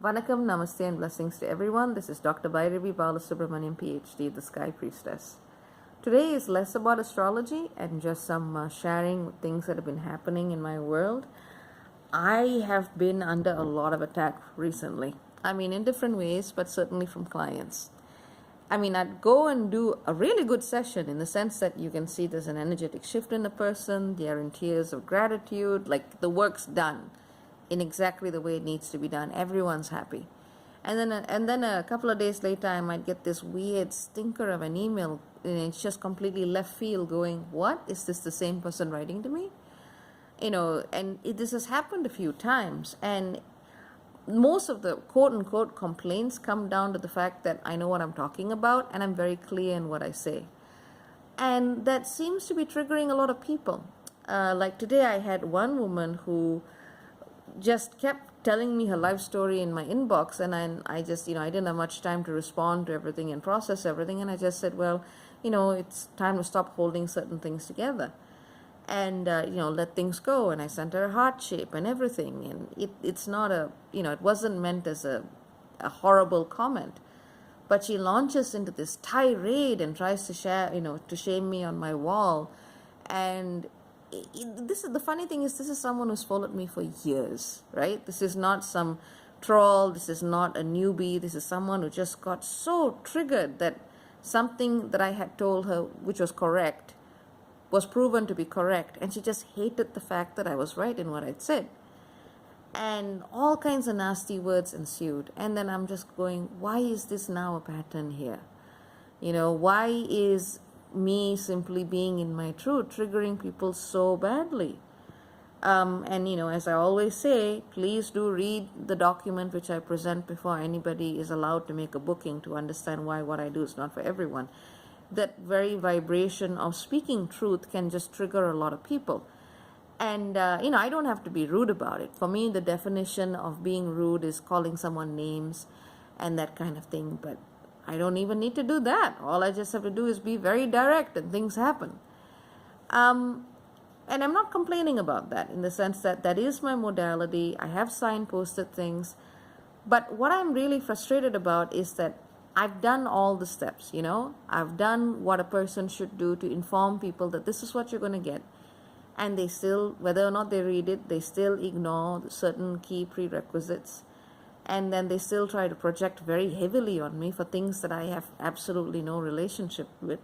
Vanakkam, Namaste and blessings to everyone. This is Dr. Bairavee Balasubramaniam PhD, the Sky Priestess. Today is less about astrology and just some sharing things that have been happening in my world. I have been under a lot of attack recently. I mean, in different ways, but certainly from clients. I mean, I'd go and do a really good session in the sense that you can see there's an energetic shift in the person, they're in tears of gratitude, like the work's done in exactly the way it needs to be done. Everyone's happy. And then a couple of days later, I might get this weird stinker of an email, and it's just completely left field going, what? Is this the same person writing to me? This has happened a few times, and most of the quote-unquote complaints come down to the fact that I know what I'm talking about, and I'm very clear in what I say. And that seems to be triggering a lot of people. Like today, I had one woman who just kept telling me her life story in my inbox, and I just, I didn't have much time to respond to everything and process everything, and I just said, well, it's time to stop holding certain things together and, let things go. And I sent her a heart shape and everything, and it's not it wasn't meant as a horrible comment, but she launches into this tirade and tries to to shame me on my wall. And this is the funny thing is, this is someone who's followed me for years, right? This is not some troll. This is not a newbie. This is someone who just got so triggered that something that I had told her, which was correct, was proven to be correct. And she just hated the fact that I was right in what I'd said. And all kinds of nasty words ensued. And then I'm just going, why is this now a pattern here? Why is me simply being in my truth triggering people so badly? As I always say, please do read the document which I present before anybody is allowed to make a booking, to understand why what I do is not for everyone. That very vibration of speaking truth can just trigger a lot of people. And I don't have to be rude about it. For me, the definition of being rude is calling someone names and that kind of thing, but I don't even need to do that. All I just have to do is be very direct, and things happen. And I'm not complaining about that, in the sense that that is my modality. I have signposted things. But what I'm really frustrated about is that I've done all the steps, I've done what a person should do to inform people that this is what you're going to get. And they still, whether or not they read it, they still ignore certain key prerequisites. And then they still try to project very heavily on me for things that I have absolutely no relationship with.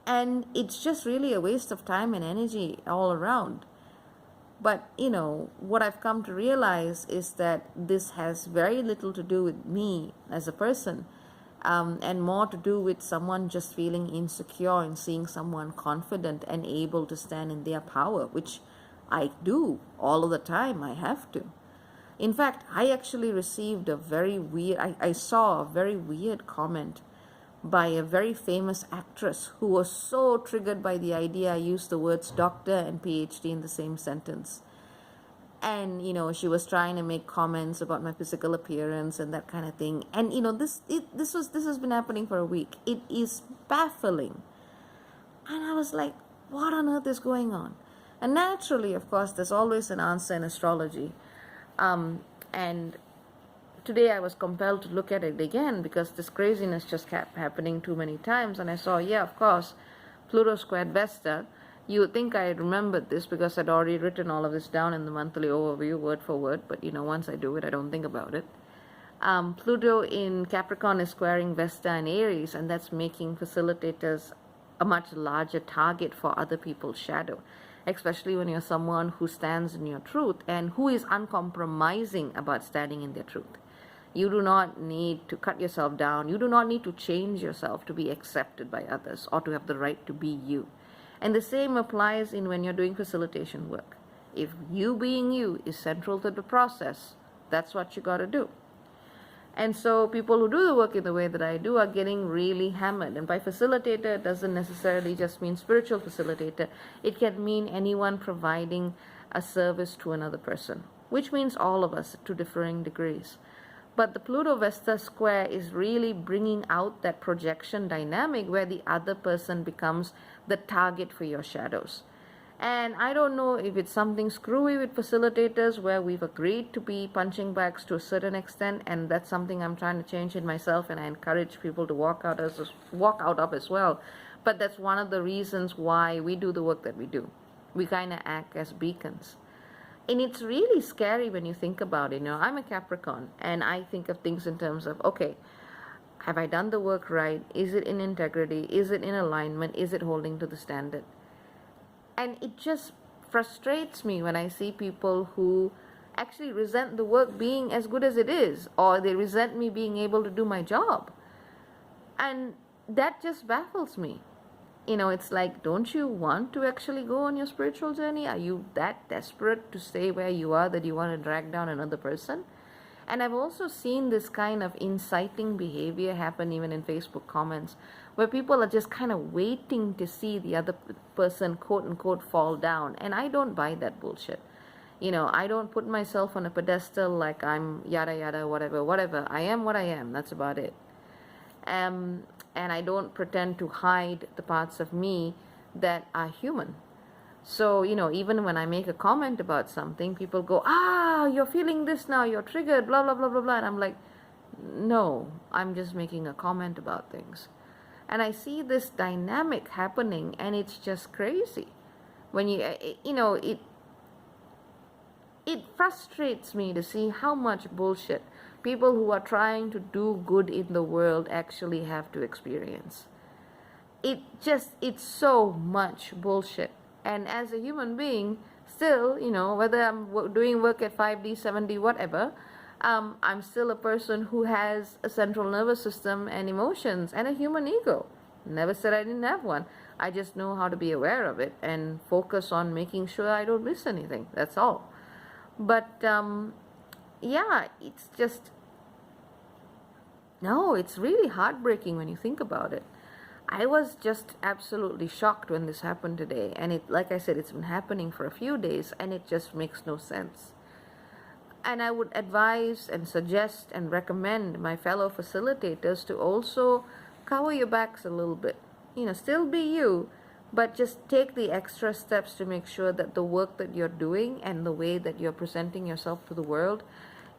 And it's just really a waste of time and energy all around. But, what I've come to realize is that this has very little to do with me as a person, and more to do with someone just feeling insecure and seeing someone confident and able to stand in their power, which I do all of the time. I have to. In fact, I actually received I saw a very weird comment by a very famous actress who was so triggered by the idea I used the words doctor and PhD in the same sentence. And, she was trying to make comments about my physical appearance and that kind of thing. And, this has been happening for a week. It is baffling. And I was like, what on earth is going on? And naturally, of course, there's always an answer in astrology. And today I was compelled to look at it again, because this craziness just kept happening too many times. And I saw, of course, Pluto squared Vesta. You would think I remembered this because I'd already written all of this down in the monthly overview, word for word. But, once I do it, I don't think about it. Pluto in Capricorn is squaring Vesta and Aries, and that's making facilitators a much larger target for other people's shadow, especially when you're someone who stands in your truth and who is uncompromising about standing in their truth. You do not need to cut yourself down. You do not need to change yourself to be accepted by others or to have the right to be you. And the same applies in when you're doing facilitation work. If you being you is central to the process, that's what you got to do. And so people who do the work in the way that I do are getting really hammered. And by facilitator, it doesn't necessarily just mean spiritual facilitator. It can mean anyone providing a service to another person, which means all of us to differing degrees. But the Pluto-Vesta square is really bringing out that projection dynamic where the other person becomes the target for your shadows. And I don't know if it's something screwy with facilitators where we've agreed to be punching bags to a certain extent, and that's something I'm trying to change in myself, and I encourage people to walk out of as well. But that's one of the reasons why we do the work that we do. We kind of act as beacons. And it's really scary when you think about it. I'm a Capricorn, and I think of things in terms of, okay, have I done the work right? Is it in integrity? Is it in alignment? Is it holding to the standard? And it just frustrates me when I see people who actually resent the work being as good as it is, or they resent me being able to do my job. And that just baffles me. It's like, don't you want to actually go on your spiritual journey? Are you that desperate to stay where you are that you want to drag down another person? And I've also seen this kind of inciting behavior happen even in Facebook comments, where people are just kind of waiting to see the other person, quote unquote, fall down. And I don't buy that bullshit. I don't put myself on a pedestal like I'm yada yada, whatever. I am what I am. That's about it. And I don't pretend to hide the parts of me that are human. So, even when I make a comment about something, people go, you're feeling this now, you're triggered, blah, blah, blah, blah, blah. And I'm like, no, I'm just making a comment about things. And I see this dynamic happening, and it's just crazy. When it frustrates me to see how much bullshit people who are trying to do good in the world actually have to experience. It's so much bullshit. And as a human being, still, whether I'm doing work at 5D, 7D, whatever, I'm still a person who has a central nervous system and emotions and a human ego. Never said I didn't have one. I just know how to be aware of it and focus on making sure I don't miss anything. That's all. But, it's just, no, it's really heartbreaking when you think about it. I was just absolutely shocked when this happened today, and like I said, it's been happening for a few days, and it just makes no sense. And I would advise and suggest and recommend my fellow facilitators to also cover your backs a little bit. Still be you, but just take the extra steps to make sure that the work that you're doing and the way that you're presenting yourself to the world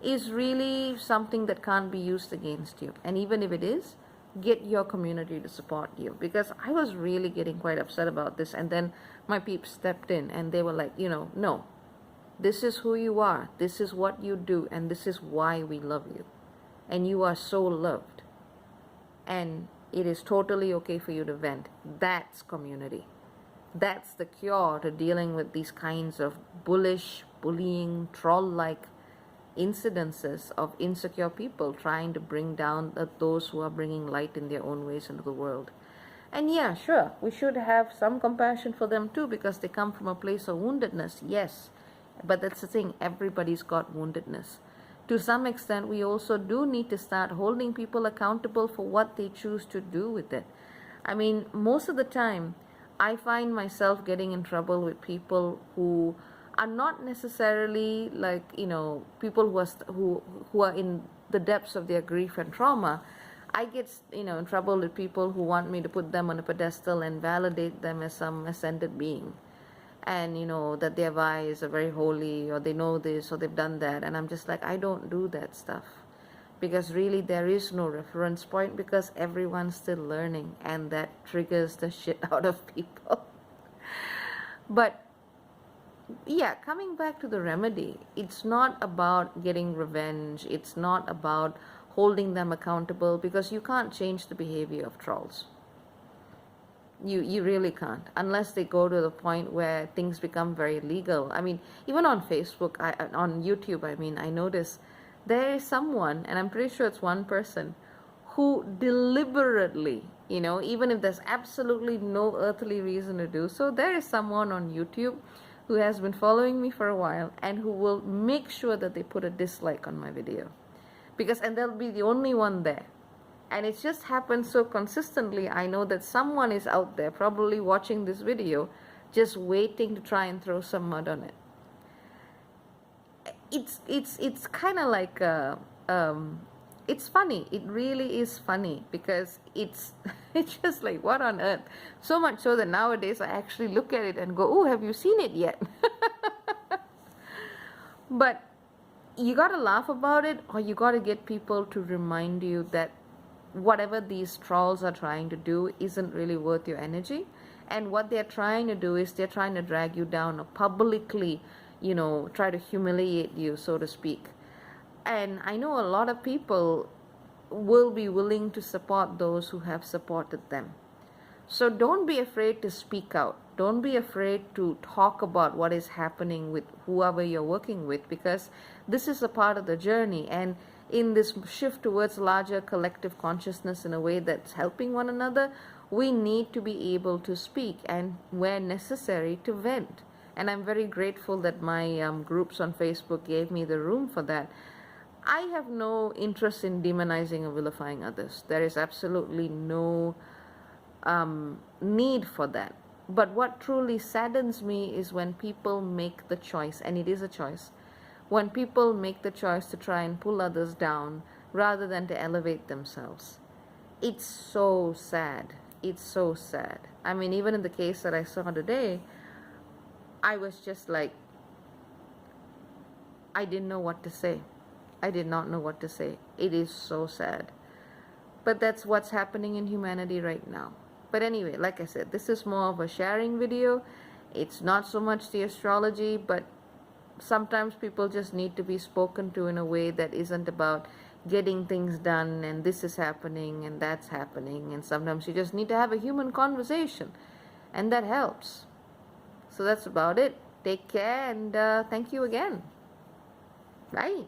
is really something that can't be used against you. And even if it is, get your community to support you, because I was really getting quite upset about this. And then my peeps stepped in and they were like, no, this is who you are, this is what you do, and this is why we love you, and you are so loved, and it is totally okay for you to vent. That's community. That's the cure to dealing with these kinds of bullish, bullying, troll-like incidences of insecure people trying to bring down those who are bringing light in their own ways into the world. And yeah, sure, we should have some compassion for them too, because they come from a place of woundedness, yes. But that's the thing, everybody's got woundedness. To some extent, we also do need to start holding people accountable for what they choose to do with it. I mean, most of the time, I find myself getting in trouble with people who are not necessarily like, people who are in the depths of their grief and trauma. I get, in trouble with people who want me to put them on a pedestal and validate them as some ascended being. And, that their vows are very holy, or they know this, or they've done that. And I'm just like, I don't do that stuff. Because really there is no reference point, because everyone's still learning, and that triggers the shit out of people. But yeah, coming back to the remedy, it's not about getting revenge. It's not about holding them accountable, because you can't change the behavior of trolls. You really can't, unless they go to the point where things become very legal. I mean, even on Facebook, on YouTube, I notice there is someone, and I'm pretty sure it's one person, who deliberately, even if there's absolutely no earthly reason to do so, there is someone on YouTube who has been following me for a while and who will make sure that they put a dislike on my video, and they'll be the only one there. And it just happens so consistently. I know that someone is out there probably watching this video just waiting to try and throw some mud on it. It's kind of like it's funny. It really is funny because it's it's just like, what on earth? So much so that nowadays I actually look at it and go, oh, have you seen it yet? But you got to laugh about it, or you got to get people to remind you that whatever these trolls are trying to do isn't really worth your energy. And what they're trying to do is they're trying to drag you down or publicly, try to humiliate you, so to speak. And I know a lot of people will be willing to support those who have supported them. So don't be afraid to speak out. Don't be afraid to talk about what is happening with whoever you're working with, because this is a part of the journey. And in this shift towards larger collective consciousness in a way that's helping one another, we need to be able to speak and, where necessary, to vent. And I'm very grateful that my groups on Facebook gave me the room for that. I have no interest in demonizing or vilifying others. There is absolutely no need for that. But what truly saddens me is when people make the choice, and it is a choice, when people make the choice to try and pull others down rather than to elevate themselves. It's so sad. It's so sad. I mean, even in the case that I saw today, I was just like, I didn't know what to say. I did not know what to say. It is so sad. But that's what's happening in humanity right now. But anyway, like I said, this is more of a sharing video. It's not so much the astrology, but sometimes people just need to be spoken to in a way that isn't about getting things done and this is happening and that's happening. And sometimes you just need to have a human conversation, and that helps. So that's about it. Take care, and thank you again. Bye.